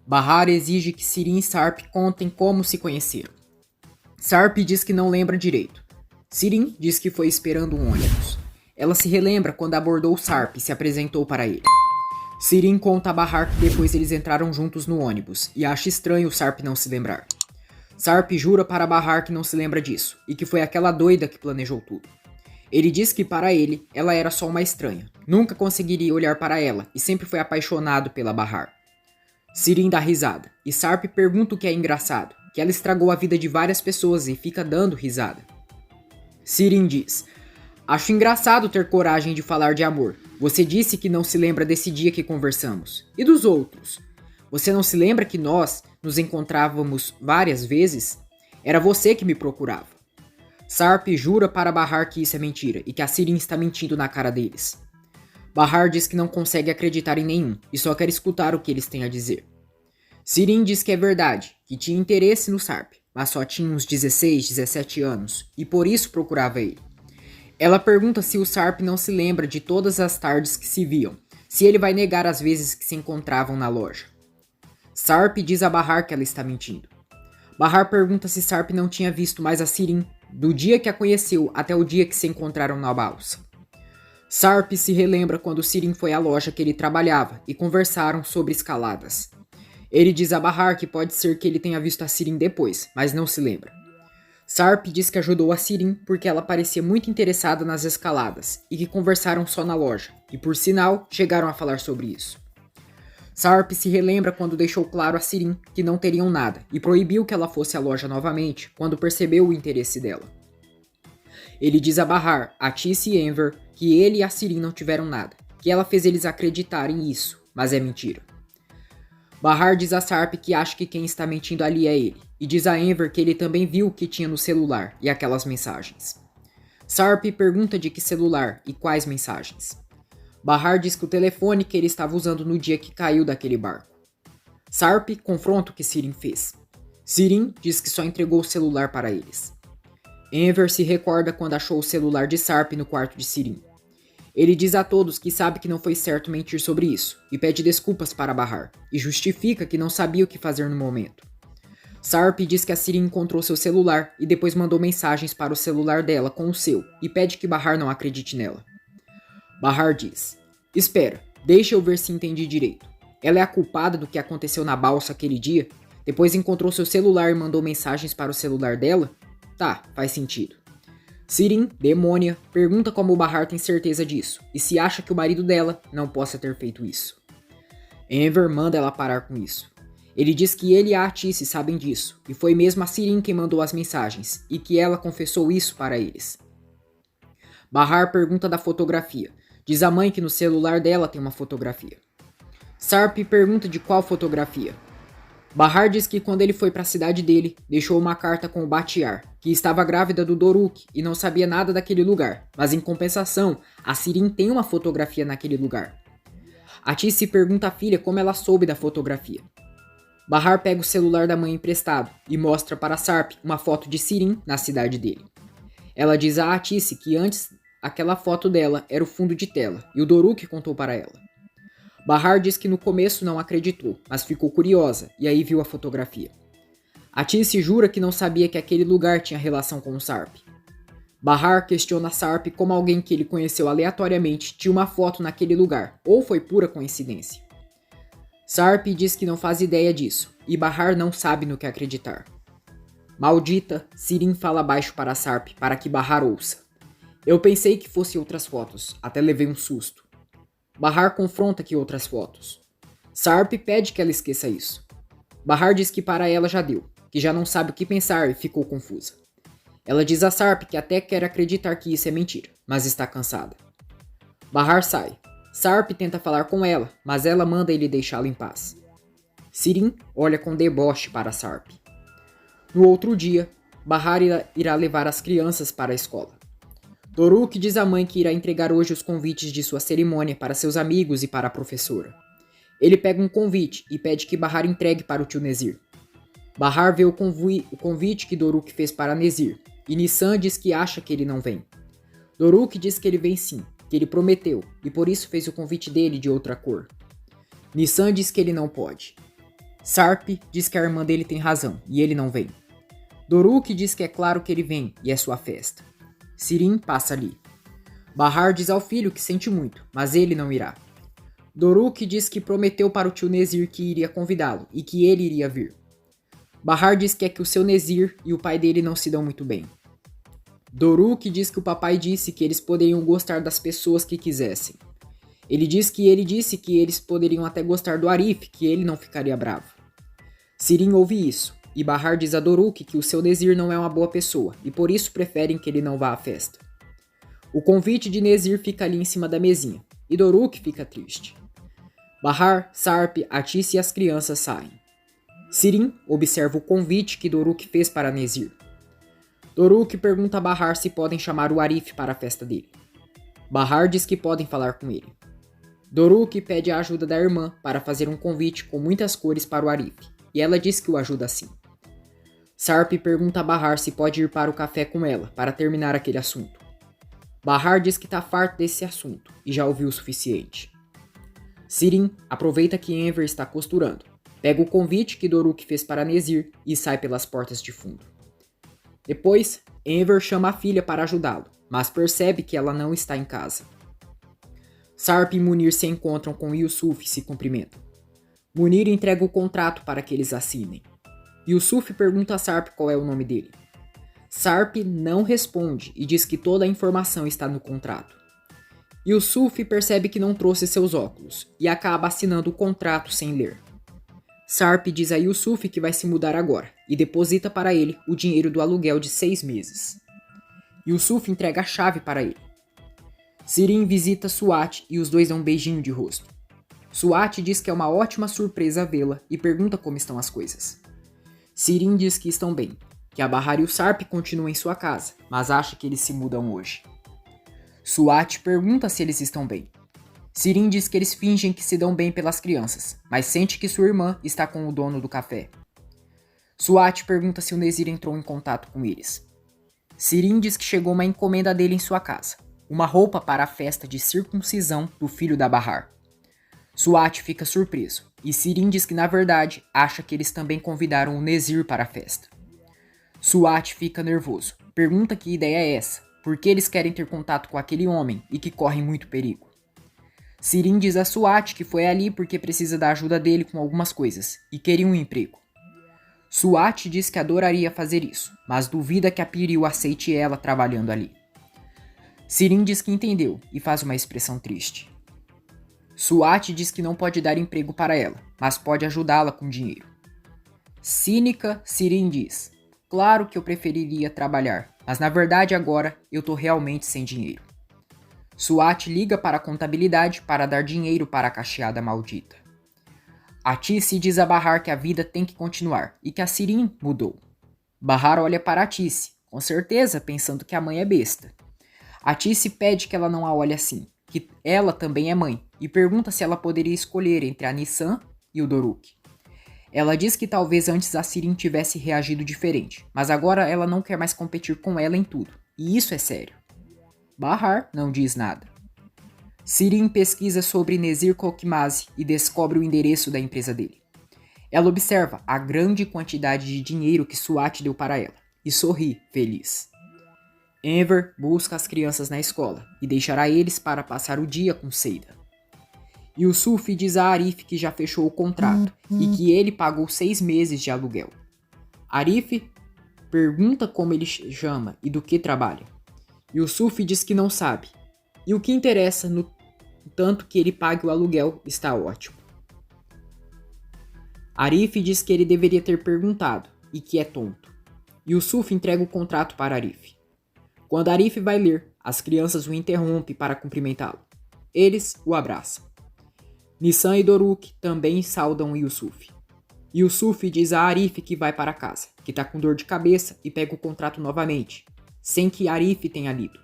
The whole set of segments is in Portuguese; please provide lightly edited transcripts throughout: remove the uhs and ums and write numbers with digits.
Bahar exige que Sirin e Sarp contem como se conheceram. Sarp diz que não lembra direito. Sirin diz que foi esperando um ônibus. Ela se relembra quando abordou Sarp e se apresentou para ele. Sirin conta a Bahar que depois eles entraram juntos no ônibus e acha estranho Sarp não se lembrar. Sarp jura para Bahar que não se lembra disso e que foi aquela doida que planejou tudo. Ele diz que para ele, ela era só uma estranha. Nunca conseguiria olhar para ela e sempre foi apaixonado pela Bahar. Sirin dá risada e Sarp pergunta o que é engraçado, que ela estragou a vida de várias pessoas e fica dando risada. Sirin diz: "Acho engraçado ter coragem de falar de amor. Você disse que não se lembra desse dia que conversamos. E dos outros? Você não se lembra que nós nos encontrávamos várias vezes? Era você que me procurava." Sarp jura para Bahar que isso é mentira e que a Sirin está mentindo na cara deles. Bahar diz que não consegue acreditar em nenhum e só quer escutar o que eles têm a dizer. Sirin diz que é verdade, que tinha interesse no Sarp, mas só tinha uns 16, 17 anos e por isso procurava ele. Ela pergunta se o Sarp não se lembra de todas as tardes que se viam, se ele vai negar as vezes que se encontravam na loja. Sarp diz a Bahar que ela está mentindo. Bahar pergunta se Sarp não tinha visto mais a Sirin, do dia que a conheceu até o dia que se encontraram na balsa. Sarp se relembra quando Sirin foi à loja que ele trabalhava e conversaram sobre escaladas. Ele diz a Bahar que pode ser que ele tenha visto a Sirin depois, mas não se lembra. Sarp diz que ajudou a Sirin porque ela parecia muito interessada nas escaladas e que conversaram só na loja, e por sinal, chegaram a falar sobre isso. Sarp se relembra quando deixou claro a Sirin que não teriam nada e proibiu que ela fosse à loja novamente quando percebeu o interesse dela. Ele diz a Bahar, a Tice e Enver que ele e a Sirin não tiveram nada, que ela fez eles acreditarem nisso, mas é mentira. Bahar diz a Sarp que acha que quem está mentindo ali é ele, e diz a Enver que ele também viu o que tinha no celular e aquelas mensagens. Sarp pergunta de que celular e quais mensagens. Bahar diz que o telefone que ele estava usando no dia que caiu daquele barco. Sarp confronta o que Sirin fez. Sirin diz que só entregou o celular para eles. Enver se recorda quando achou o celular de Sarp no quarto de Sirin. Ele diz a todos que sabe que não foi certo mentir sobre isso, e pede desculpas para Bahar, e justifica que não sabia o que fazer no momento. Sarp diz que a Sirin encontrou seu celular e depois mandou mensagens para o celular dela com o seu, e pede que Bahar não acredite nela. Bahar diz: "Espera, deixa eu ver se entendi direito. Ela é a culpada do que aconteceu na balsa aquele dia? Depois encontrou seu celular e mandou mensagens para o celular dela? Tá, faz sentido." Sirin, demônia, pergunta como Bahar tem certeza disso e se acha que o marido dela não possa ter feito isso. Enver manda ela parar com isso. Ele diz que ele e a Tice sabem disso e foi mesmo a Sirin quem mandou as mensagens e que ela confessou isso para eles. Bahar pergunta da fotografia. Diz a mãe que no celular dela tem uma fotografia. Sarp pergunta de qual fotografia. Bahar diz que quando ele foi para a cidade dele, deixou uma carta com o Batiar, que estava grávida do Doruk e não sabia nada daquele lugar, mas em compensação, a Sirin tem uma fotografia naquele lugar. A Tice pergunta à filha como ela soube da fotografia. Bahar pega o celular da mãe emprestado e mostra para Sarp uma foto de Sirin na cidade dele. Ela diz a Tice que antes aquela foto dela era o fundo de tela e o Doruk contou para ela. Bahar diz que no começo não acreditou, mas ficou curiosa e aí viu a fotografia. A Tice jura que não sabia que aquele lugar tinha relação com o Sarp. Bahar questiona Sarp como alguém que ele conheceu aleatoriamente tinha uma foto naquele lugar, ou foi pura coincidência. Sarp diz que não faz ideia disso, e Bahar não sabe no que acreditar. Maldita, Sirin fala baixo para Sarp para que Bahar ouça. Eu pensei que fosse outras fotos, até levei um susto. Bahar confronta que outras fotos. Sarp pede que ela esqueça isso. Bahar diz que para ela já deu, que já não sabe o que pensar e ficou confusa. Ela diz a Sarp que até quer acreditar que isso é mentira, mas está cansada. Bahar sai. Sarp tenta falar com ela, mas ela manda ele deixá-la em paz. Sirin olha com deboche para Sarp. No outro dia, Bahar irá levar as crianças para a escola. Doruk diz à mãe que irá entregar hoje os convites de sua cerimônia para seus amigos e para a professora. Ele pega um convite e pede que Bahar entregue para o tio Nezir. Bahar vê o convite que Doruk fez para Nezir, e Nissan diz que acha que ele não vem. Doruk diz que ele vem sim, que ele prometeu, e por isso fez o convite dele de outra cor. Nissan diz que ele não pode. Sarp diz que a irmã dele tem razão e ele não vem. Doruk diz que é claro que ele vem e é sua festa. Sirin passa ali. Bahar diz ao filho que sente muito, mas ele não irá. Doruk diz que prometeu para o tio Nezir que iria convidá-lo e que ele iria vir. Bahar diz que é que o seu Nezir e o pai dele não se dão muito bem. Doruk diz que o papai disse que eles poderiam gostar das pessoas que quisessem. Ele disse que eles poderiam até gostar do Arif, que ele não ficaria bravo. Sirin ouve isso, e Bahar diz a Doruk que o seu Nezir não é uma boa pessoa, e por isso preferem que ele não vá à festa. O convite de Nezir fica ali em cima da mesinha, e Doruk fica triste. Bahar, Sarp, Atice e as crianças saem. Sirin observa o convite que Doruk fez para Nezir. Doruk pergunta a Bahar se podem chamar o Arif para a festa dele. Bahar diz que podem falar com ele. Doruk pede a ajuda da irmã para fazer um convite com muitas cores para o Arif, e ela diz que o ajuda assim. Sarp pergunta a Bahar se pode ir para o café com ela para terminar aquele assunto. Bahar diz que está farto desse assunto e já ouviu o suficiente. Sirin aproveita que Enver está costurando, pega o convite que Doruk fez para Nezir e sai pelas portas de fundo. Depois, Enver chama a filha para ajudá-lo, mas percebe que ela não está em casa. Sarp e Munir se encontram com Yusuf e se cumprimentam. Munir entrega o contrato para que eles assinem. Yusuf pergunta a Sarp qual é o nome dele. Sarp não responde e diz que toda a informação está no contrato. Yusuf percebe que não trouxe seus óculos e acaba assinando o contrato sem ler. Sarp diz a Yusuf que vai se mudar agora e deposita para ele o dinheiro do aluguel de 6 meses. Yusuf entrega a chave para ele. Sirin visita Suat e os dois dão um beijinho de rosto. Suat diz que é uma ótima surpresa vê-la e pergunta como estão as coisas. Sirin diz que estão bem, que a Bahar e o Sarp continuam em sua casa, mas acha que eles se mudam hoje. Suat pergunta se eles estão bem. Sirin diz que eles fingem que se dão bem pelas crianças, mas sente que sua irmã está com o dono do café. Suat pergunta se o Nezir entrou em contato com eles. Sirin diz que chegou uma encomenda dele em sua casa, uma roupa para a festa de circuncisão do filho da Bahar. Suat fica surpreso, e Sirin diz que na verdade acha que eles também convidaram o Nezir para a festa. Suat fica nervoso, pergunta que ideia é essa, por que eles querem ter contato com aquele homem e que correm muito perigo. Sirin diz a Suat que foi ali porque precisa da ajuda dele com algumas coisas e queria um emprego. Suat diz que adoraria fazer isso, mas duvida que a Piril aceite ela trabalhando ali. Sirin diz que entendeu e faz uma expressão triste. Suat diz que não pode dar emprego para ela, mas pode ajudá-la com dinheiro. Cínica, Sirin diz: claro que eu preferiria trabalhar, mas na verdade agora eu tô realmente sem dinheiro. Suat liga para a contabilidade para dar dinheiro para a cacheada maldita. Atice diz a Bahar que a vida tem que continuar e que a Sirin mudou. Bahar olha para Atice, com certeza pensando que a mãe é besta. Atice pede que ela não a olhe assim, que ela também é mãe, e pergunta se ela poderia escolher entre a Nissan e o Doruk. Ela diz que talvez antes a Sirin tivesse reagido diferente, mas agora ela não quer mais competir com ela em tudo, e isso é sério. Bahar não diz nada. Sirin pesquisa sobre Nezir Kokmazi e descobre o endereço da empresa dele. Ela observa a grande quantidade de dinheiro que Suat deu para ela e sorri, feliz. Enver busca as crianças na escola e deixará eles para passar o dia com Seida. Yusuf diz a Arif que já fechou o contrato e que ele pagou 6 meses de aluguel. Arif pergunta como ele chama e do que trabalha. Yusuf diz que não sabe, e o que interessa no tanto que ele pague o aluguel está ótimo. Arif diz que ele deveria ter perguntado e que é tonto. Yusuf entrega o contrato para Arif. Quando Arif vai ler, as crianças o interrompem para cumprimentá-lo. Eles o abraçam. Nissan e Doruk também saudam Yusuf. Yusuf diz a Arif que vai para casa, que está com dor de cabeça e pega o contrato novamente, sem que Arif tenha lido.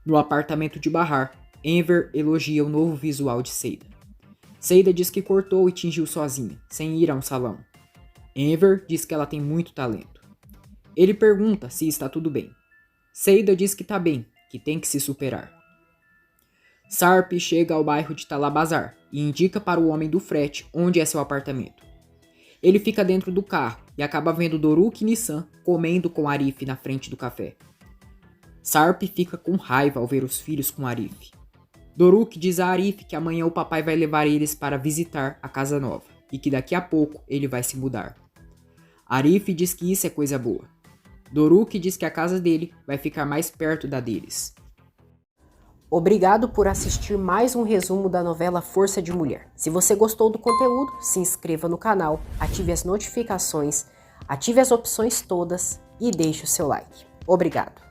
No apartamento de Bahar, Enver elogia o novo visual de Seida. Seida diz que cortou e tingiu sozinha, sem ir a um salão. Enver diz que ela tem muito talento. Ele pergunta se está tudo bem. Seida diz que está bem, que tem que se superar. Sarp chega ao bairro de Talabazar e indica para o homem do frete onde é seu apartamento. Ele fica dentro do carro e acaba vendo Doruk e Nissan comendo com Arif na frente do café. Sarp fica com raiva ao ver os filhos com Arif. Doruk diz a Arif que amanhã o papai vai levar eles para visitar a casa nova e que daqui a pouco ele vai se mudar. Arif diz que isso é coisa boa. Doruk diz que a casa dele vai ficar mais perto da deles. Obrigado por assistir mais um resumo da novela Força de Mulher. Se você gostou do conteúdo, se inscreva no canal, ative as notificações, ative as opções todas e deixe o seu like. Obrigado!